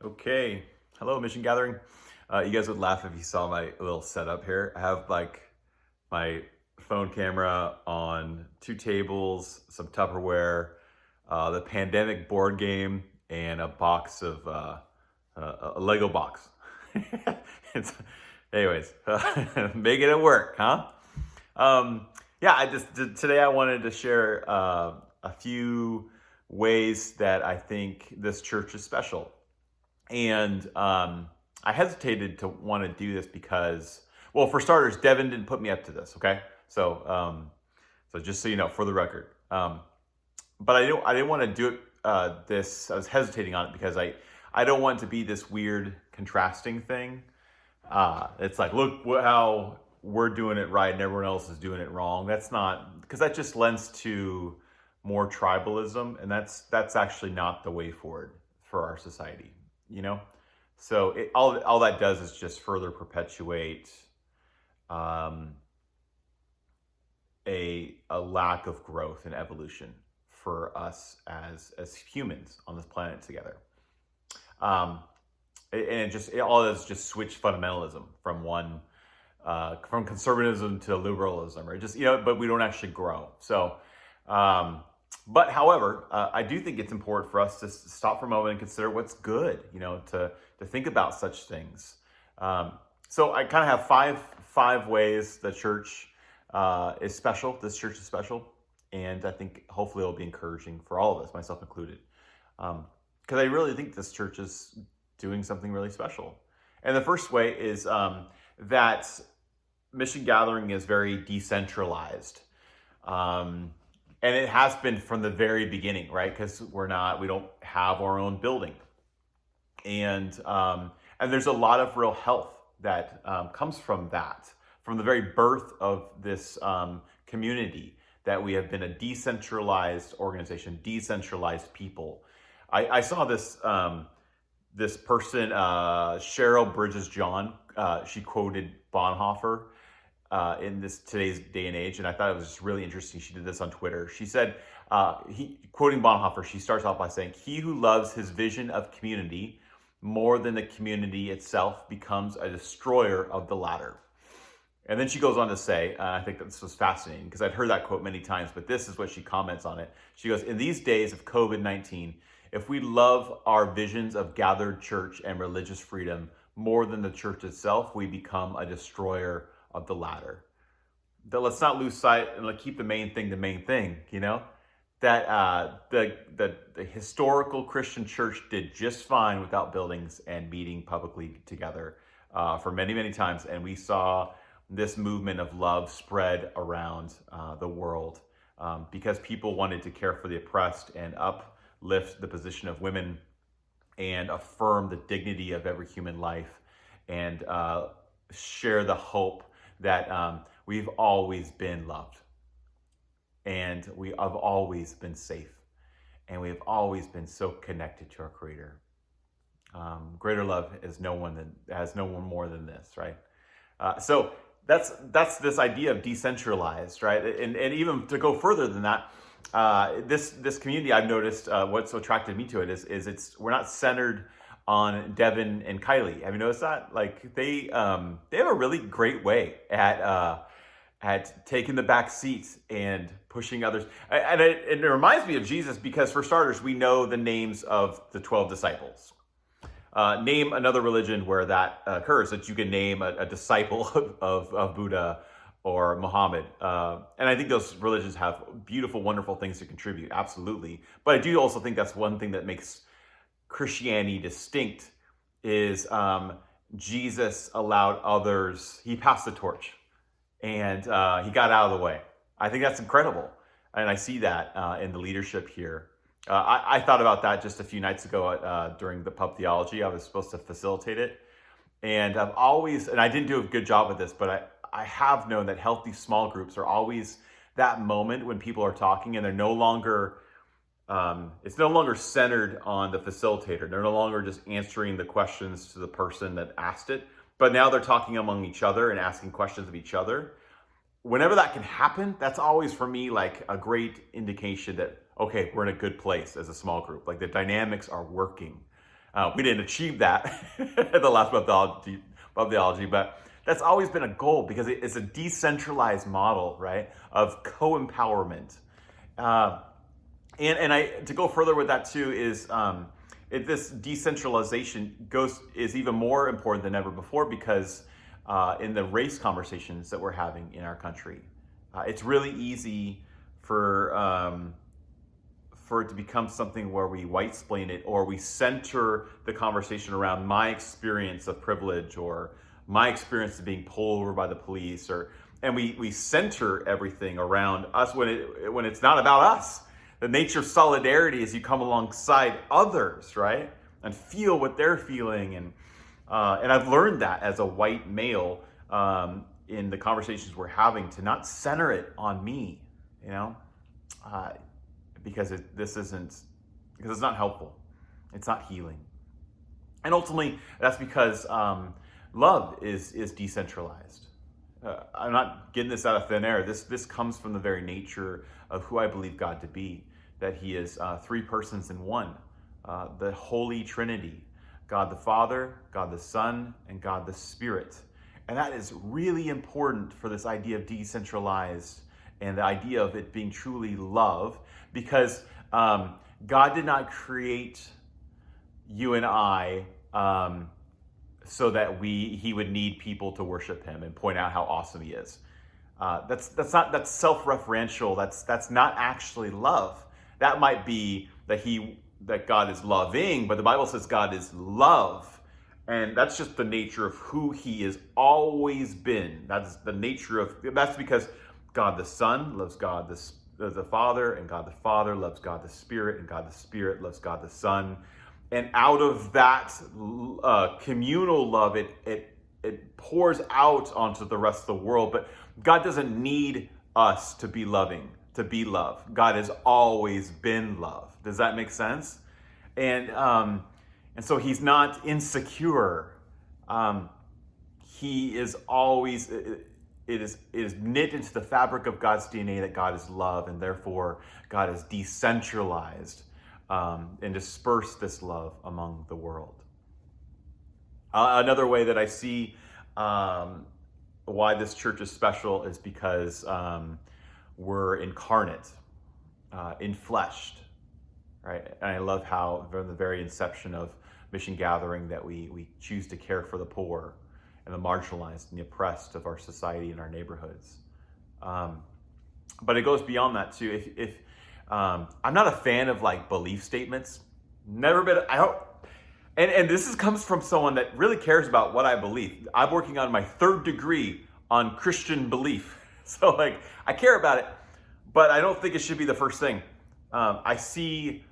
Okay. Hello, Mission Gathering. You guys would laugh if you saw my little setup here. I have like my phone camera on two tables, some Tupperware, the pandemic board game, and a box of a Lego box. it's, anyways, making it work, huh? Yeah, today I wanted to share a few ways that I think this church is special. And I hesitated to want to do this because, well, for starters, Devin didn't put me up to this. Okay, so just so you know, for the record, but I didn't want to do it. This I was hesitating on it because I don't want it to be this weird contrasting thing. It's like, look how we're doing it right and everyone else is doing it wrong. That's not, because that just lends to more tribalism, and that's actually not the way forward for our society. You know, so all that does is just further perpetuate um, a lack of growth and evolution for us as humans on this planet together. Um, and all this just switch fundamentalism from one from conservatism to liberalism, or just but we don't actually grow. So, but however, I do think it's important for us to stop for a moment and consider what's good. To think about such things. So I kind of have five ways the church is special. This church is special, and I think hopefully it'll be encouraging for all of us, myself included, because I really think this church is doing something really special. And the first way is that Mission Gathering is very decentralized. And it has been from the very beginning, right? Because we don't have our own building. And there's a lot of real health that comes from that, from the very birth of this community, that we have been a decentralized organization, decentralized people. I saw this person, Cheryl Bridges John, she quoted Bonhoeffer in today's day and age, and I thought it was just really interesting. She did this on Twitter. She said, quoting Bonhoeffer, she starts off by saying, "He who loves his vision of community more than the community itself becomes a destroyer of the latter." And then she goes on to say, I think that this was fascinating because I'd heard that quote many times, but this is what she comments on it. She goes, "In these days of COVID-19, if we love our visions of gathered church and religious freedom more than the church itself, we become a destroyer of the latter." Let's not lose sight and let's keep the main thing the main thing, that the historical Christian church did just fine without buildings and meeting publicly together for many, many times. And we saw this movement of love spread around the world because people wanted to care for the oppressed and uplift the position of women and affirm the dignity of every human life, and share the hope that we've always been loved, and we have always been safe, and we have always been so connected to our Creator. Greater love has no one more than this, right? So that's this idea of decentralized, right? And even to go further than that, this community, I've noticed what's attracted me to it is we're not centered on Devin and Kylie. Have you noticed that? Like they have a really great way at taking the back seats and pushing others. And it reminds me of Jesus because, for starters, we know the names of the 12 disciples. Name another religion where that occurs, that you can name a disciple of Buddha or Muhammad. And I think those religions have beautiful, wonderful things to contribute, absolutely. But I do also think that's one thing that makes Christianity distinct is Jesus allowed others, he passed the torch, and he got out of the way. I think that's incredible. And I see that in the leadership here. I thought about that just a few nights ago during the pub theology. I was supposed to facilitate it. And I didn't do a good job of this, but I have known that healthy small groups are always that moment when people are talking and they're no longer, it's no longer centered on the facilitator. They're no longer just answering the questions to the person that asked it, but now they're talking among each other and asking questions of each other. Whenever that can happen, that's always for me like a great indication that, okay, we're in a good place as a small group. Like the dynamics are working. We didn't achieve that at the last Above Theology, but that's always been a goal because it's a decentralized model, right, of co-empowerment. And to go further with that too is this decentralization is even more important than ever before because in the race conversations that we're having in our country, it's really easy for it to become something where we white-splain it or we center the conversation around my experience of privilege or my experience of being pulled over by the police, and we center everything around us when it's not about us. The nature of solidarity is you come alongside others, right, and feel what they're feeling, and I've learned that as a white male in the conversations we're having to not center it on me, because it's not helpful, it's not healing, and ultimately that's because love is decentralized. I'm not getting this out of thin air. This comes from the very nature of who I believe God to be, that He is three persons in one, the Holy Trinity, God the Father, God the Son, and God the Spirit. And that is really important for this idea of decentralized and the idea of it being truly love, because God did not create you and I so that He would need people to worship Him and point out how awesome He is. That's self-referential. That's not actually love. That might be that God is loving, but the Bible says God is love, and that's just the nature of who He has always been. That's because God the Son loves God the Father, and God the Father loves God the Spirit, and God the Spirit loves God the Son. And out of that communal love, it pours out onto the rest of the world. But God doesn't need us to be loving, to be love. God has always been love. Does that make sense? And so He's not insecure. He is always. It is knit into the fabric of God's DNA that God is love, and therefore God is decentralized and dispersed this love among the world. Another way that I see why this church is special is because we're incarnate, infleshed, right? And I love how from the very inception of Mission Gathering that we choose to care for the poor and the marginalized and the oppressed of our society and our neighborhoods. But it goes beyond that too. If I'm not a fan of like belief statements. Never been. I don't. And this comes from someone that really cares about what I believe. I'm working on my 3rd degree on Christian belief, so like I care about it, but I don't think it should be the first thing. I see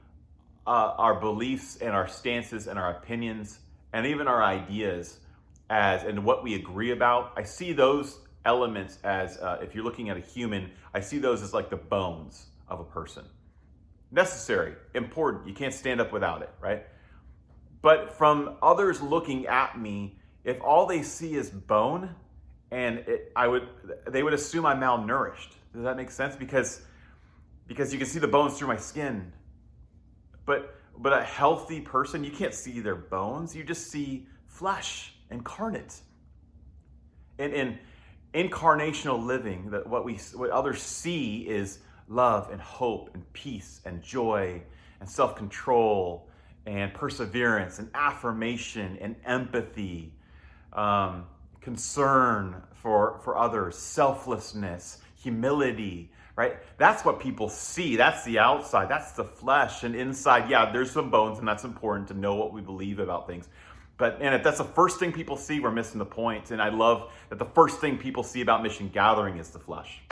our beliefs and our stances and our opinions and even our ideas and what we agree about. I see those elements as, if you're looking at a human, I see those as like the bones of a person. Necessary, important, you can't stand up without it, right? But from others looking at me, if all they see is bone, they would assume I'm malnourished. Does that make sense? Because you can see the bones through my skin. But a healthy person, you can't see their bones, you just see flesh, incarnate. And in incarnational living, that what others see is love and hope and peace and joy and self-control and perseverance and affirmation and empathy, concern for others, selflessness, humility, right? That's what people see. That's the outside. That's the flesh. And inside, yeah, there's some bones, and that's important to know what we believe about things. And if that's the first thing people see, we're missing the point. And I love that the first thing people see about Mission Gathering is the flesh.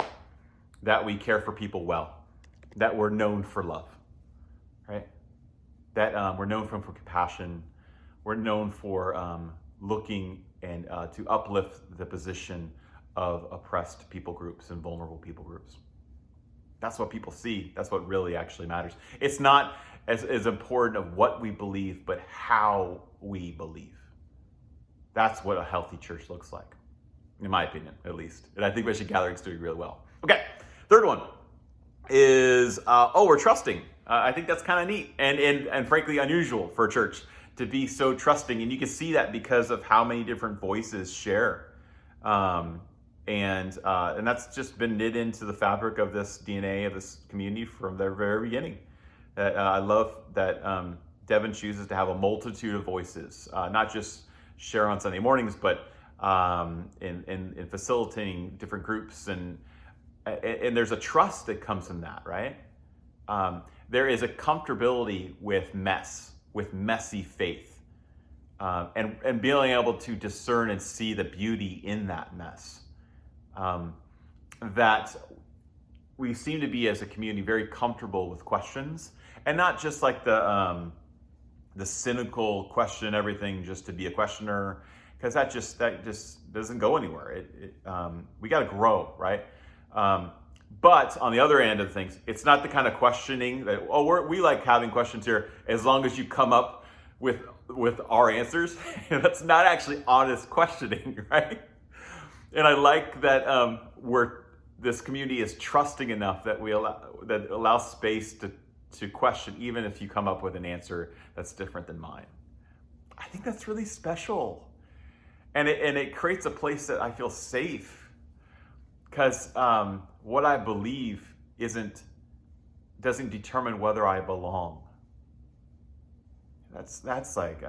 That we care for people well. That we're known for love, right? That we're known for compassion. We're known for looking and to uplift the position of oppressed people groups and vulnerable people groups. That's what people see. That's what really actually matters. It's not as important of what we believe, but how we believe. That's what a healthy church looks like, in my opinion, at least. And I think Mission Gathering is doing really well. Okay, 3rd one is, we're trusting. I think that's kind of neat and frankly unusual for a church to be so trusting. And you can see that because of how many different voices share. And that's just been knit into the fabric of this DNA of this community from the very beginning. I love that Devin chooses to have a multitude of voices, not just share on Sunday mornings, but in facilitating different groups, and there's a trust that comes from that, right? There is a comfortability with mess, with messy faith, and being able to discern and see the beauty in that mess. That we seem to be as a community very comfortable with questions, and not just like the cynical question everything just to be a questioner, because that just doesn't go anywhere. We got to grow, right? But on the other end of things, it's not the kind of questioning that we like having questions here as long as you come up with our answers. That's not actually honest questioning, right? And I like that this community is trusting enough that that allows space to question, even if you come up with an answer that's different than mine. I think that's really special, and it creates a place that I feel safe, because what I believe doesn't determine whether I belong. That's like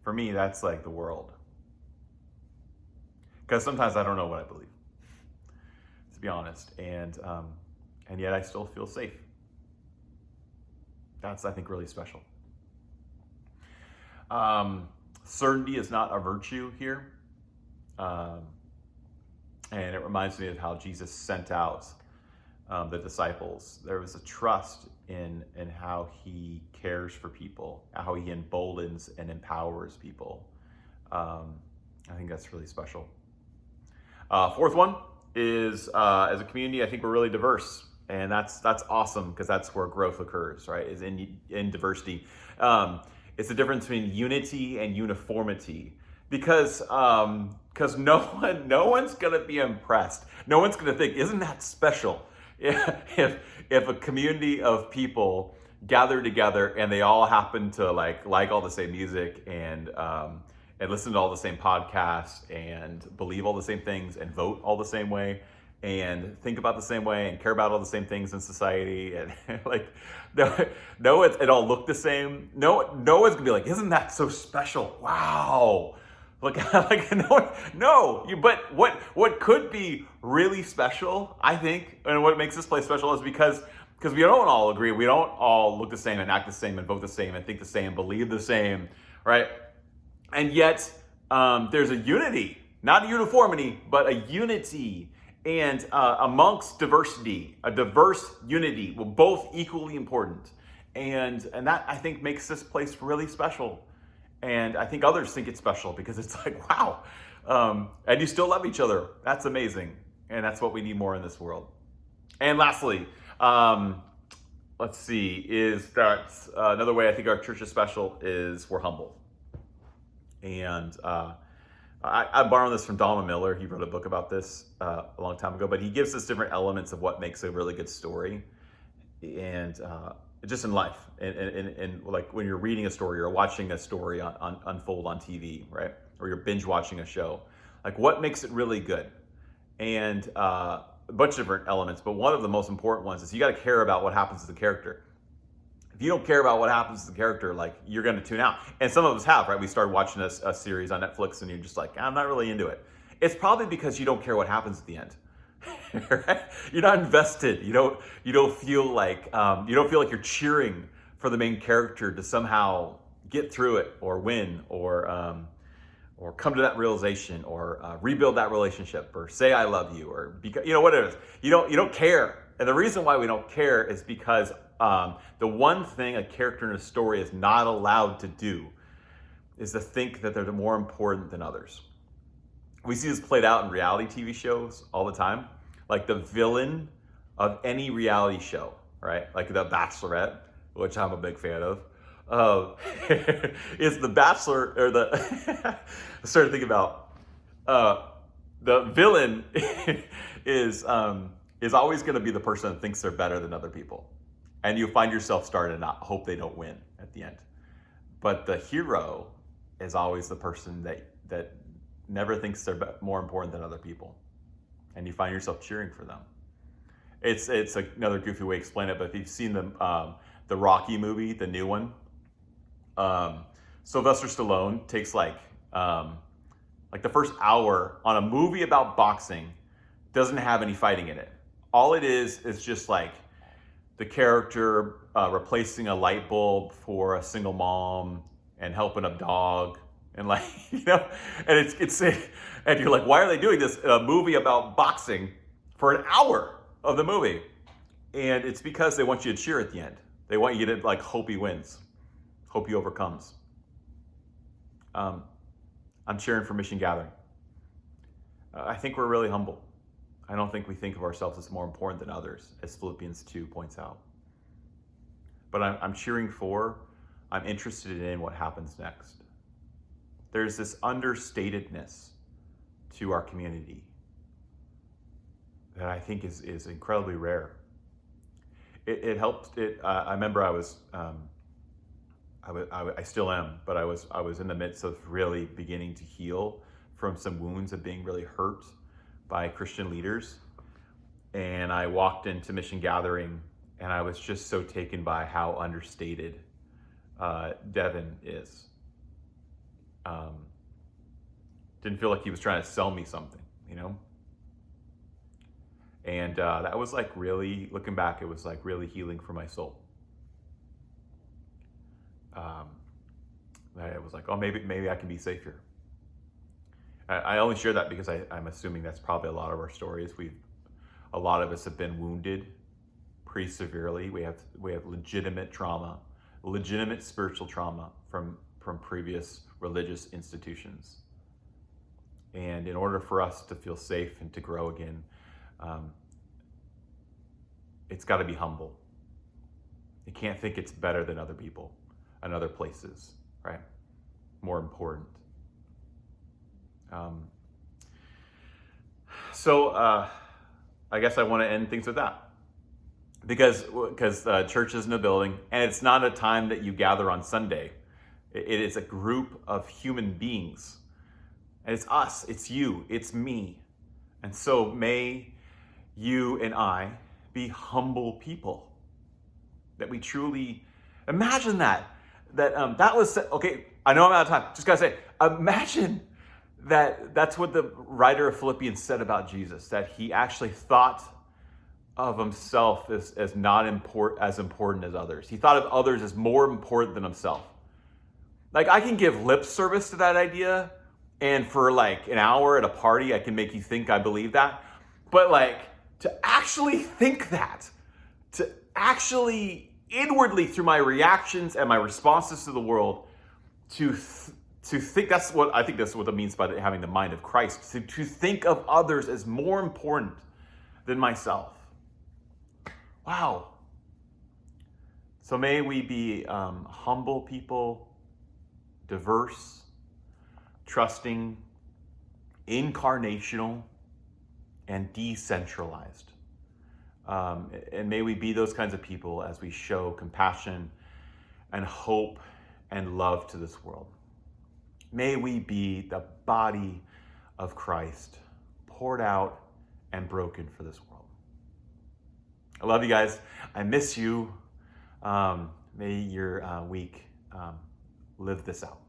for me, that's like the world. Because sometimes I don't know what I believe, to be honest, and yet I still feel safe. That's, I think, really special. Certainty is not a virtue here, and it reminds me of how Jesus sent out the disciples. There was a trust in how he cares for people, how he emboldens and empowers people. I think that's really special. Fourth one is, as a community, I think we're really diverse, and that's awesome, because that's where growth occurs, right? Is in diversity. It's the difference between unity and uniformity, because no one's gonna be impressed. No one's gonna think, isn't that special? If a community of people gather together and they all happen to like all the same music and listen to all the same podcasts and believe all the same things and vote all the same way and think about the same way and care about all the same things in society, and like it all look the same. No one's gonna be like, isn't that so special? Wow. But what could be really special, I think, and what makes this place special is because we don't all agree. We don't all look the same and act the same and vote the same and think the same, believe the same, right? And yet there's a unity, not a uniformity, but a unity. And amongst diversity, a diverse unity, well, both equally important. And that, I think, makes this place really special. And I think others think it's special because it's like, wow. And you still love each other. That's amazing. And that's what we need more in this world. And lastly, let's see, is that another way I think our church is special is we're humble. And I borrowed this from Donald Miller. He wrote a book about this a long time ago, but he gives us different elements of what makes a really good story. And just in life, and like when you're reading a story or watching a story unfold on TV, right? Or you're binge watching a show, like what makes it really good? And a bunch of different elements, but one of the most important ones is you got to care about what happens to the character. If you don't care about what happens to the character, like you're going to tune out. And some of us have, right? We started watching a series on Netflix and you're just like, I'm not really into it. It's probably because you don't care what happens at the end. Right? You're not invested. You don't feel like you're cheering for the main character to somehow get through it or win or come to that realization or rebuild that relationship or say I love you or because what it is. You don't care. And the reason why we don't care is because the one thing a character in a story is not allowed to do is to think that they're more important than others. We see this played out in reality TV shows all the time. Like the villain of any reality show, right? Like The Bachelorette, which I'm a big fan of, is the Bachelor, or I started thinking about the villain is always going to be the person that thinks they're better than other people. And you find yourself starting to not hope they don't win at the end. But the hero is always the person that never thinks they're more important than other people, and you find yourself cheering for them. It's another goofy way to explain it, but if you've seen the Rocky movie, the new one, Sylvester Stallone takes like the first hour on a movie about boxing, doesn't have any fighting in it. All it is just like the character replacing a light bulb for a single mom and helping a dog, and like, and it's and you're like, why are they doing this movie about boxing for an hour of the movie? And it's because they want you to cheer at the end. They want you to like hope he wins, hope he overcomes. I'm cheering for Mission Gathering. I think we're really humble. I don't think we think of ourselves as more important than others, as Philippians 2 points out. But I'm cheering for, I'm interested in what happens next. There's this understatedness to our community that I think is incredibly rare. It helps. I remember I still am, but I was in the midst of really beginning to heal from some wounds of being really hurt by Christian leaders. And I walked into Mission Gathering, and I was just so taken by how understated Devin is. Didn't feel like he was trying to sell me something, And that was like really, looking back, it was like really healing for my soul. I was like, oh, maybe I can be safe here. I only share that because I'm assuming that's probably a lot of our stories. A lot of us have been wounded pretty severely. We have legitimate trauma, legitimate spiritual trauma from previous religious institutions. And in order for us to feel safe and to grow again, it's got to be humble. You can't think it's better than other people and other places, right? More important. So I guess I want to end things with that, because church isn't a building, and it's not a time that you gather on Sunday. It is a group of human beings, and it's us, it's you, it's me. And so may you and I be humble people, that we truly imagine that was okay. I know I'm out of time. Just gotta say, imagine that's what the writer of Philippians said about Jesus, that he actually thought of himself as not as important as others. He thought of others as more important than himself. Like, I can give lip service to that idea, and for like an hour at a party, I can make you think I believe that. But like, to actually think that, to actually inwardly through my reactions and my responses to the world, to think, that's what it means by having the mind of Christ, to think of others as more important than myself. Wow. So may we be humble people, diverse, trusting, incarnational, and decentralized. And may we be those kinds of people as we show compassion and hope and love to this world. May we be the body of Christ, poured out and broken for this world. I love you guys. I miss you. May your week live this out.